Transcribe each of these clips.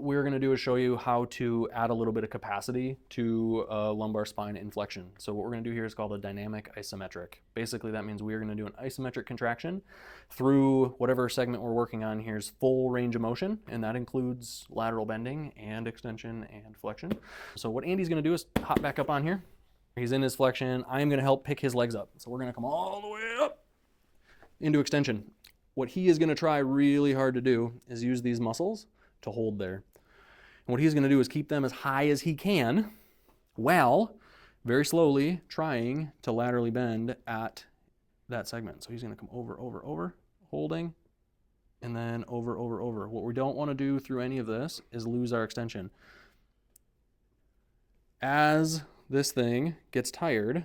what we're going to do is show you how to add a little bit of capacity to lumbar spine inflection. So what we're going to do here is called a dynamic isometric. Basically, that means we are going to do an isometric contraction through whatever segment we're working on. Here's full range of motion, and that includes lateral bending and extension and flexion. So what Andy's going to do is hop back up on here. He's in his flexion. I'm going to help pick his legs up. So we're going to come all the way up into extension. What he is going to try really hard to do is use these muscles to hold there. And what he's going to do is keep them as high as he can while very slowly trying to laterally bend at that segment. So he's going to come over, holding, and then over. What we don't want to do through any of this is lose our extension. As this thing gets tired,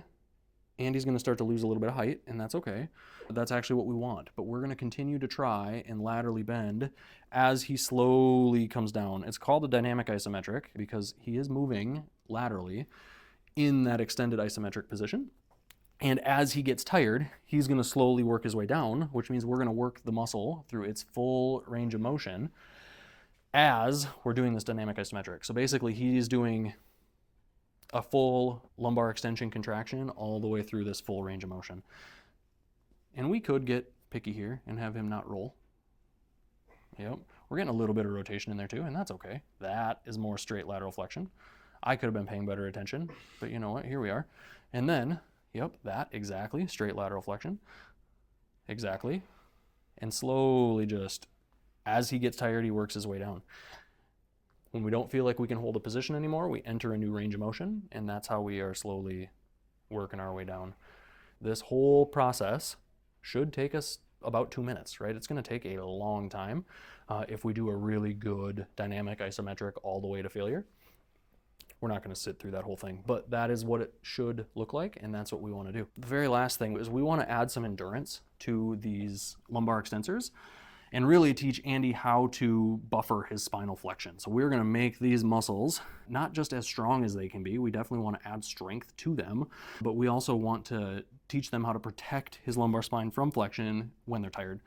Andy's going to start to lose a little bit of height, and that's okay. That's actually what we want. But we're going to continue to try and laterally bend as he slowly comes down. It's called a dynamic isometric because he is moving laterally in that extended isometric position. And as he gets tired, he's going to slowly work his way down, which means we're going to work the muscle through its full range of motion as we're doing this dynamic isometric. So basically, he's doing a full lumbar extension contraction all the way through this full range of motion. And we could get picky here and have him not roll. Yep, we're getting a little bit of rotation in there too, and that's okay. That is more straight lateral flexion. I could have been paying better attention, but you know what, here we are. And then, yep, that, exactly, straight lateral flexion. Exactly. And slowly just, as he gets tired, he works his way down. When we don't feel like we can hold a position anymore, we enter a new range of motion, and that's how we are slowly working our way down. This whole process should take us about 2 minutes, right? It's going to take a long time if we do a really good dynamic isometric all the way to failure. We're not going to sit through that whole thing, but that is what it should look like, and that's what we want to do. The very last thing is we want to add some endurance to these lumbar extensors and really teach Andy how to buffer his spinal flexion. So we're going to make these muscles not just as strong as they can be. We definitely want to add strength to them, but we also want to teach them how to protect his lumbar spine from flexion when they're tired.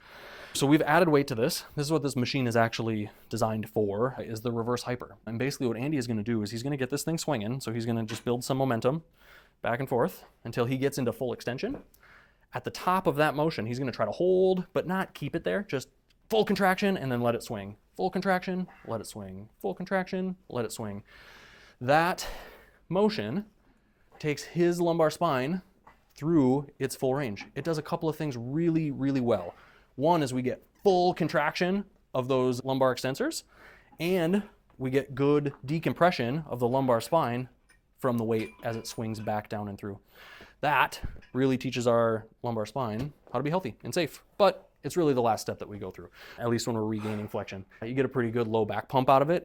So we've added weight to this. This is what this machine is actually designed for, is the reverse hyper. And basically what Andy is going to do is he's going to get this thing swinging. So he's going to just build some momentum back and forth until he gets into full extension. At the top of that motion, he's going to try to hold, but not keep it there, just full contraction and then let it swing. Full contraction, let it swing. Full contraction, let it swing. That motion takes his lumbar spine through its full range. It does a couple of things really, really well. One is we get full contraction of those lumbar extensors, and we get good decompression of the lumbar spine from the weight as it swings back down and through. That really teaches our lumbar spine how to be healthy and safe. But it's really the last step that we go through, at least when we're regaining flexion. You get a pretty good low back pump out of it.